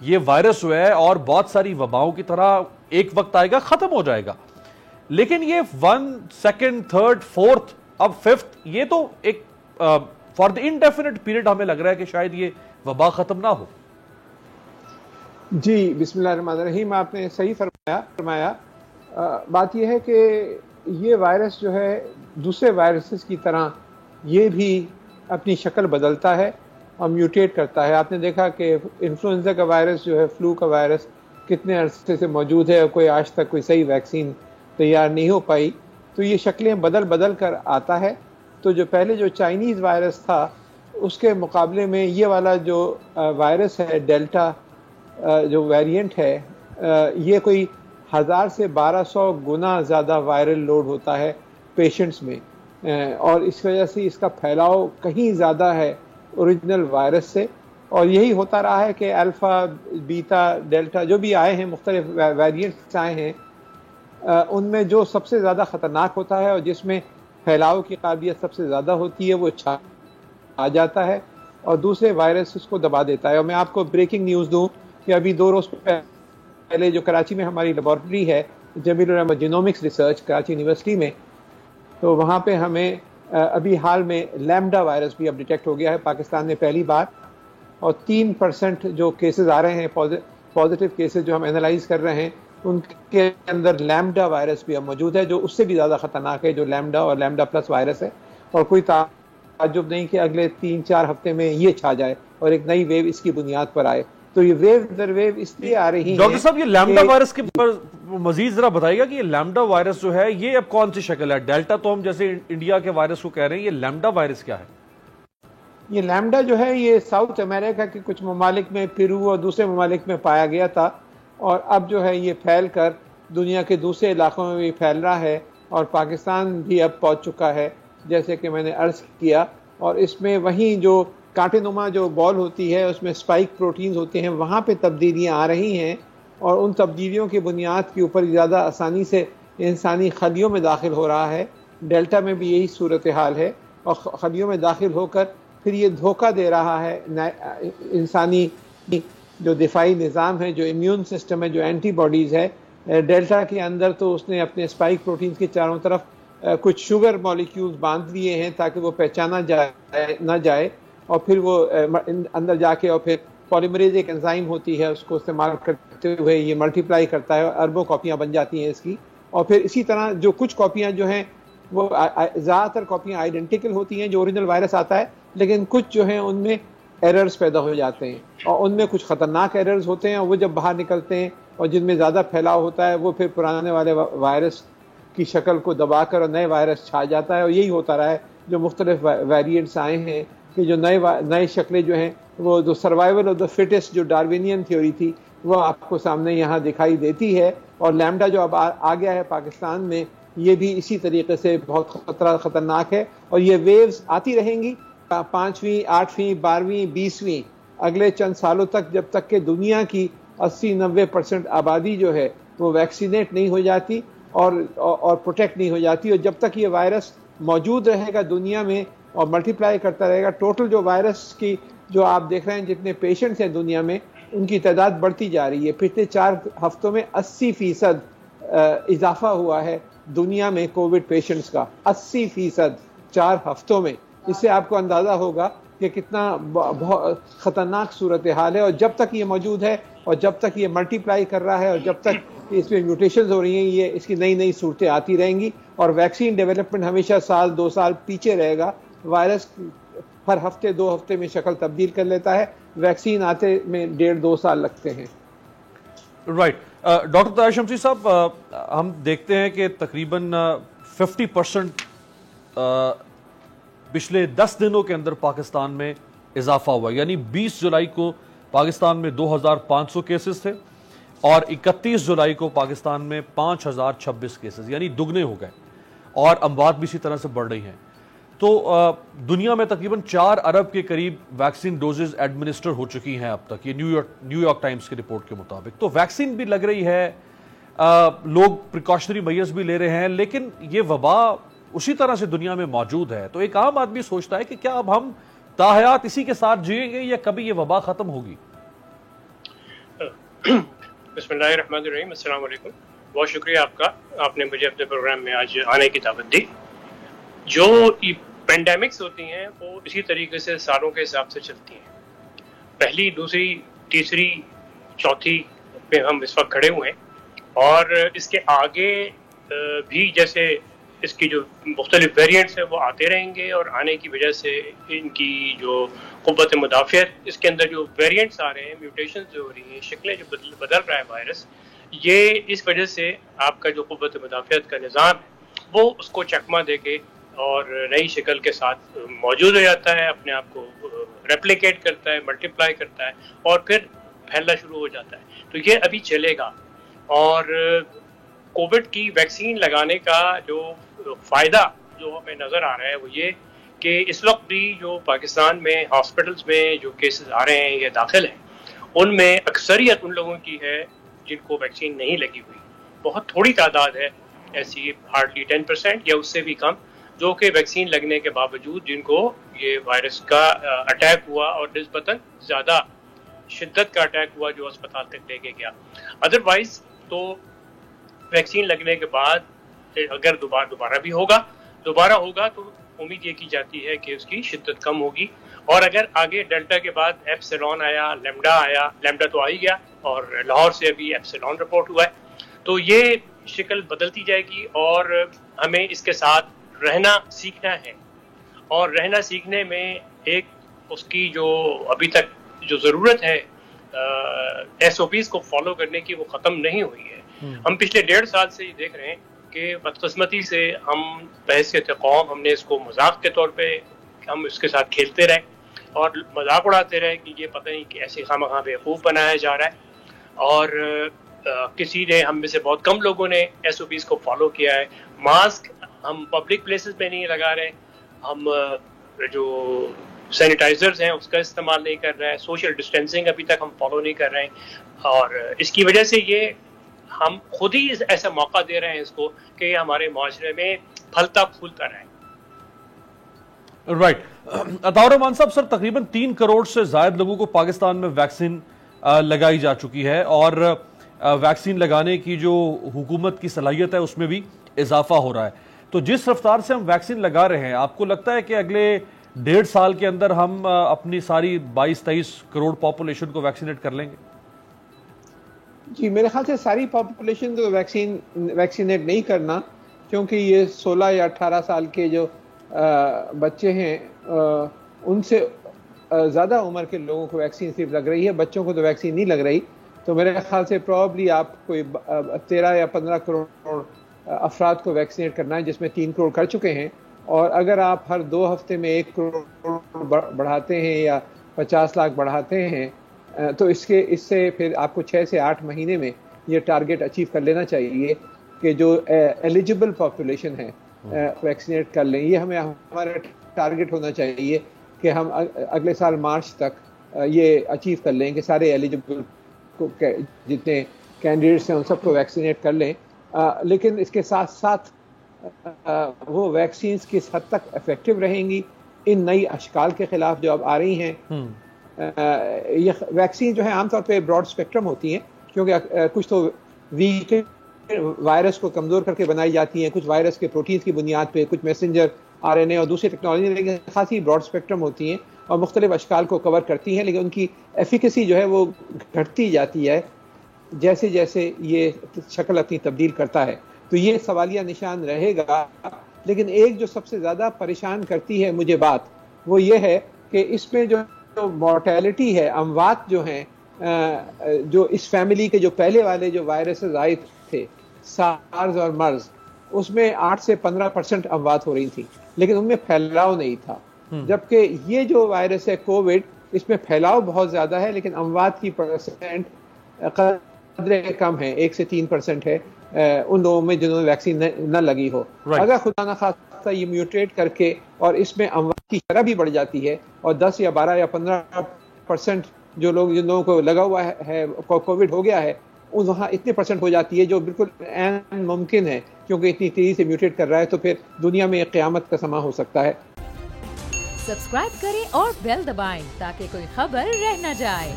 یہ وائرس جو ہے اور بہت ساری وباؤں کی طرح ایک وقت آئے گا ختم ہو جائے گا، لیکن یہ 1 2 3 4 اب 5 یہ تو ایک فار دا انڈیفینٹ پیریڈ ہمیں لگ رہا ہے کہ شاید یہ وبا ختم نہ ہو۔ جی بسم اللہ الرحمن الرحیم، آپ نے صحیح فرمایا۔ بات یہ ہے کہ یہ وائرس جو ہے دوسرے وائرسز کی طرح یہ بھی اپنی شکل بدلتا ہے اور میوٹیٹ کرتا ہے۔ آپ نے دیکھا کہ انفلوئنزا کا وائرس جو ہے، فلو کا وائرس کتنے عرصے سے موجود ہے اور کوئی آج تک کوئی صحیح ویکسین تیار نہیں ہو پائی، تو یہ شکلیں بدل کر آتا ہے۔ تو جو پہلے جو چائنیز وائرس تھا اس کے مقابلے میں یہ والا جو وائرس ہے ڈیلٹا جو ویریئنٹ ہے، یہ کوئی 1000 سے 1200 گنا زیادہ وائرل لوڈ ہوتا ہے پیشنٹس میں، اور اس وجہ سے اس کا پھیلاؤ کہیں زیادہ ہے اوریجنل وائرس سے۔ اور یہی ہوتا رہا ہے کہ الفا بیٹا ڈیلٹا جو بھی آئے ہیں، مختلف ویریئنٹس آئے ہیں، ان میں جو سب سے زیادہ خطرناک ہوتا ہے اور جس میں پھیلاؤ کی قابلیت سب سے زیادہ ہوتی ہے وہ آ جاتا ہے اور دوسرے وائرس اس کو دبا دیتا ہے۔ اور میں آپ کو بریکنگ نیوز دوں کہ ابھی 2 روز پہلے جو کراچی میں ہماری لیبارٹری ہے، جمیل الرحمن جینومکس ریسرچ کراچی یونیورسٹی میں، تو وہاں پہ ہمیں ابھی حال میں لیمڈا وائرس بھی اب ڈیٹیکٹ ہو گیا ہے پاکستان میں پہلی بار، اور 3% جو کیسز آ رہے ہیں پازیٹیو کیسز جو ہم اینالائز کر رہے ہیں ان کے اندر لیمڈا وائرس بھی اب موجود ہے، جو اس سے بھی زیادہ خطرناک ہے، جو لیمڈا اور لیمڈا پلس وائرس ہے۔ اور کوئی تعجب نہیں کہ اگلے 3-4 ہفتے میں یہ چھا جائے اور ایک نئی ویو اس کی بنیاد پر آئے۔ تو یہ ویو در ویو اس لیے آ رہی ہے۔ ڈاکٹر صاحب، یہ لیمڈا وائرس کے پر مزید ذرا بتائیے گا کہ یہ لیمڈا وائرس جو ہے یہ اب کون سی شکل ہے؟ ڈیلٹا تو ہم جیسے انڈیا کے وائرس کو کہہ رہے ہیں، یہ لیمڈا وائرس کیا ہے؟ یہ لیمڈا جو ہے یہ ساؤتھ امریکہ کے کچھ ممالک میں، پیرو اور دوسرے ممالک میں پایا گیا تھا، اور اب جو ہے یہ پھیل کر دنیا کے دوسرے علاقوں میں بھی پھیل رہا ہے اور پاکستان بھی اب پہنچ چکا ہے جیسے کہ میں نے عرض کیا۔ اور اس میں وہیں جو کانٹے نما جو بال ہوتی ہے اس میں اسپائک پروٹینز ہوتے ہیں، وہاں پہ تبدیلیاں آ رہی ہیں، اور ان تبدیلیوں کی بنیاد کے اوپر زیادہ آسانی سے انسانی خلیوں میں داخل ہو رہا ہے۔ ڈیلٹا میں بھی یہی صورتحال ہے، اور خلیوں میں داخل ہو کر پھر یہ دھوکہ دے رہا ہے انسانی جو دفاعی نظام ہے، جو امیون سسٹم ہے، جو اینٹی باڈیز ہے۔ ڈیلٹا کے اندر تو اس نے اپنے اسپائک پروٹینز کے چاروں طرف کچھ شوگر مالیکیولز باندھ لیے ہیں تاکہ وہ پہچانا نہ جائے، اور پھر وہ اندر جا کے اور پھر پولیمریز ایک انزائم ہوتی ہے، اس کو استعمال کرتے ہوئے یہ ملٹی پلائی کرتا ہے، اربوں کاپیاں بن جاتی ہیں اس کی۔ اور پھر اسی طرح جو کچھ کاپیاں جو ہیں وہ زیادہ تر کاپیاں آئیڈینٹیکل ہوتی ہیں جو اوریجنل وائرس آتا ہے، لیکن کچھ جو ہیں ان میں ایررز پیدا ہو جاتے ہیں، اور ان میں کچھ خطرناک ایررز ہوتے ہیں، اور وہ جب باہر نکلتے ہیں اور جن میں زیادہ پھیلاؤ ہوتا ہے وہ پھر پرانے والے وائرس کی شکل کو دبا کر اور نئے وائرس چھا جاتا ہے۔ اور یہی ہوتا رہا ہے، جو مختلف ویریئنٹس آئے ہیں کہ جو نئے شکلیں جو ہیں وہ جو سروائیول آف دا فٹسٹ جو ڈاروینین تھیوری تھی وہ آپ کو سامنے یہاں دکھائی دیتی ہے۔ اور لیمڈا جو اب آ گیا ہے پاکستان میں، یہ بھی اسی طریقے سے بہت خطرناک ہے، اور یہ ویوز آتی رہیں گی 5ویں 8ویں 12ویں 20ویں اگلے چند سالوں تک، جب تک کہ دنیا کی 80-90% آبادی جو ہے وہ ویکسینیٹ نہیں ہو جاتی اور پروٹیکٹ نہیں ہو جاتی، اور جب تک یہ وائرس موجود رہے گا دنیا میں اور ملٹی پلائی کرتا رہے گا، ٹوٹل جو وائرس کی جو آپ دیکھ رہے ہیں جتنے پیشنٹس ہیں دنیا میں ان کی تعداد بڑھتی جا رہی ہے۔ پچھلے 4 ہفتوں میں 80% اضافہ ہوا ہے دنیا میں کووڈ پیشنٹس کا، 80% 4 ہفتوں میں۔ اس سے آپ کو اندازہ ہوگا کہ کتنا بہت خطرناک صورتحال ہے، اور جب تک یہ موجود ہے اور جب تک یہ ملٹی پلائی کر رہا ہے اور جب تک اس میں میوٹیشنز ہو رہی ہیں، یہ اس کی نئی صورتیں آتی رہیں گی، اور ویکسین ڈیولپمنٹ ہمیشہ 1-2 سال پیچھے رہے گا۔ وائرس ہر ہفتے 2 ہفتے میں شکل تبدیل کر لیتا ہے، ویکسین آتے میں 1.5-2 سال لگتے ہیں۔ رائٹ ڈاکٹر طاہر شمسی صاحب، ہم دیکھتے ہیں کہ تقریباً 50% پچھلے 10 دنوں کے اندر پاکستان میں اضافہ ہوا، یعنی 20 جولائی کو پاکستان میں 2500 کیسز تھے اور 31 جولائی کو پاکستان میں 5026 کیسز، یعنی دگنے ہو گئے، اور اموات بھی اسی طرح سے بڑھ رہی ہیں۔ تو دنیا میں تقریباً 4 ارب کے قریب ویکسین ڈوزز ایڈمنسٹر ہو چکی ہیں اب تک، یہ نیو یارک ٹائمز کی رپورٹ کے مطابق۔ تو ویکسین بھی لگ رہی ہے، لوگ پریکاشنری میئرز بھی لے رہے ہیں، لیکن یہ وبا اسی طرح سے دنیا میں موجود ہے۔ تو ایک عام آدمی سوچتا ہے کہ کیا اب ہم تاحیات اسی کے ساتھ جئیں گے یا کبھی یہ وبا ختم ہوگی؟ بسم اللہ الرحمن الرحیم. السلام علیکم. بہت شکریہ آپ کا, آپ نے مجھے اپنے پروگرام میں آج آنے کی دعوت دی. جو پینڈیمکس ہوتی ہیں وہ اسی طریقے سے سالوں کے حساب سے چلتی ہیں. پہلی, دوسری, تیسری, چوتھی پہ ہم اس وقت کھڑے ہوئے ہیں, اور اس کے آگے بھی جیسے اس کی جو مختلف ویریئنٹس ہیں وہ آتے رہیں گے, اور آنے کی وجہ سے ان کی جو قوت مدافعت, اس کے اندر جو ویریئنٹس آ رہے ہیں, میوٹیشنز جو ہو رہی ہیں, شکلیں جو بدل رہا ہے وائرس, یہ اس وجہ سے آپ کا جو قوت مدافعت کا نظام ہے وہ اس کو چکمہ دے کے اور نئی شکل کے ساتھ موجود ہو جاتا ہے, اپنے آپ کو ریپلیکیٹ کرتا ہے, ملٹیپلائی کرتا ہے, اور پھر پھیلنا شروع ہو جاتا ہے. تو یہ ابھی چلے گا. اور کووڈ کی ویکسین لگانے کا جو فائدہ جو ہمیں نظر آ رہا ہے وہ یہ کہ اس وقت بھی جو پاکستان میں ہاسپٹلس میں جو کیسز آ رہے ہیں یا داخل ہیں, ان میں اکثریت ان لوگوں کی ہے جن کو ویکسین نہیں لگی ہوئی. بہت تھوڑی تعداد ہے ایسی, ہارڈلی 10% یا اس سے بھی کم, جو کہ ویکسین لگنے کے باوجود جن کو یہ وائرس کا اٹیک ہوا, اور نسبتاً زیادہ شدت کا اٹیک ہوا جو اسپتال تک لے کے گیا. ادروائز تو ویکسین لگنے کے بعد اگر دوبارہ بھی ہوگا تو امید یہ کی جاتی ہے کہ اس کی شدت کم ہوگی. اور اگر آگے ڈیلٹا کے بعد ایپسیلون آیا, لیمڈا تو آ ہی گیا, اور لاہور سے ابھی ایپسیلون رپورٹ ہوا ہے, تو یہ شکل بدلتی جائے گی, اور ہمیں اس کے ساتھ رہنا سیکھنا ہے. اور رہنا سیکھنے میں ایک اس کی جو ابھی تک جو ضرورت ہے ایس او پیز کو فالو کرنے کی, وہ ختم نہیں ہوئی ہے. ہم پچھلے 1.5 سال سے یہ دیکھ رہے ہیں کہ بدقسمتی سے ہم بحیثیت قوم ہم نے اس کو مذاق کے طور پہ ہم اس کے ساتھ کھیلتے رہے اور مذاق اڑاتے رہے کہ یہ پتہ نہیں کہ ایسے خواہ بیوقوف بنایا جا رہا ہے. اور کسی نے, ہم میں سے بہت کم لوگوں نے ایس او پیز کو فالو کیا ہے. ماسک ہم پبلک پلیسز میں نہیں لگا رہے, ہم جو سینیٹائزرز ہیں اس کا استعمال نہیں کر رہے ہیں, سوشل ڈسٹینسنگ ابھی تک ہم فالو نہیں کر رہے ہیں, اور اس کی وجہ سے یہ ہم خود ہی ایسا موقع دے رہے ہیں اس کو کہ یہ ہمارے معاشرے میں پھلتا پھولتا رہے. رائٹ. عطاء الرحمان صاحب, سر تقریباً 3 کروڑ سے زائد لوگوں کو پاکستان میں ویکسین لگائی جا چکی ہے, اور ویکسین لگانے کی جو حکومت کی صلاحیت ہے اس میں بھی اضافہ ہو رہا ہے. تو جس رفتار سے ہم ویکسین لگا رہے ہیں, آپ کو لگتا ہے کہ اگلے 1.5 سال کے اندر ہم اپنی ساری 22-23 کروڑ پاپولیشن کو ویکسینیٹ کر لیں گے؟ جی, میرے خیال سے ساری پاپولیشن کو ویکسینیٹ نہیں کرنا, کیونکہ یہ 16 یا 18 سال کے جو بچے ہیں ان سے زیادہ عمر کے لوگوں کو ویکسین صرف لگ رہی ہے, بچوں کو تو ویکسین نہیں لگ رہی. تو میرے خیال سے پروبلی آپ کوئی 13 یا 15 کروڑ افراد کو ویکسینیٹ کرنا ہے, جس میں 3 کروڑ کر چکے ہیں. اور اگر آپ ہر 2 ہفتے میں 1 کروڑ بڑھاتے ہیں یا 50 لاکھ بڑھاتے ہیں, تو اس سے پھر آپ کو 6 سے 8 مہینے میں یہ ٹارگٹ اچیو کر لینا چاہیے کہ جو ایلیجبل پاپولیشن ہے ویکسینیٹ کر لیں. یہ ہمارا ٹارگٹ ہونا چاہیے کہ ہم اگلے سال مارچ تک یہ اچیو کر لیں کہ سارے ایلیجبل جتنے کینڈیڈیٹس ہیں ان سب کو ویکسینیٹ کر لیں. لیکن اس کے ساتھ ساتھ وہ ویکسینز کس حد تک افیکٹو رہیں گی ان نئی اشکال کے خلاف جو اب آ رہی ہیں. یہ ویکسین جو ہے عام طور پہ براڈ اسپیکٹرم ہوتی ہیں, کیونکہ کچھ تو ویک وائرس کو کمزور کر کے بنائی جاتی ہیں, کچھ وائرس کے پروٹینز کی بنیاد پہ, کچھ میسنجر آر این اے اور دوسری ٹیکنالوجی, لیکن خاصی براڈ اسپیکٹرم ہوتی ہیں اور مختلف اشکال کو کور کرتی ہیں, لیکن ان کی ایفیکیسی جو ہے وہ گھٹتی جاتی ہے جیسے جیسے یہ شکل اپنی تبدیل کرتا ہے. تو یہ سوالیہ نشان رہے گا. لیکن ایک جو سب سے زیادہ پریشان کرتی ہے مجھے بات, وہ یہ ہے کہ اس میں جو مورٹیلٹی ہے, اموات جو ہیں, جو اس فیملی کے جو پہلے والے جو وائرسز آئے تھے, سارز اور مرز, اس میں 8 سے 15% اموات ہو رہی تھی, لیکن ان میں پھیلاؤ نہیں تھا. جبکہ یہ جو وائرس ہے کووڈ, اس میں پھیلاؤ بہت زیادہ ہے, لیکن اموات کی پرسنٹ قدرے کم ہے, 1 سے 3% ہے ان لوگوں میں جنہوں نے ویکسین نہ لگی ہو. اگر خدا نہ خواستہ یہ میوٹیٹ کر کے اور اس میں اموات کی شرح بھی بڑھ جاتی ہے, اور 10 یا 12 یا 15% جن لوگوں کو لگا ہوا ہے, کووڈ ہو گیا ہے, وہاں اتنے % ہو جاتی ہے جو بالکل عین ممکن ہے, کیونکہ اتنی تیزی سے میوٹیٹ کر رہا ہے, تو پھر دنیا میں قیامت کا سما ہو سکتا ہے. سبسکرائب کریں اور بیل دبائیں تاکہ کوئی خبر رہ نہ جائے.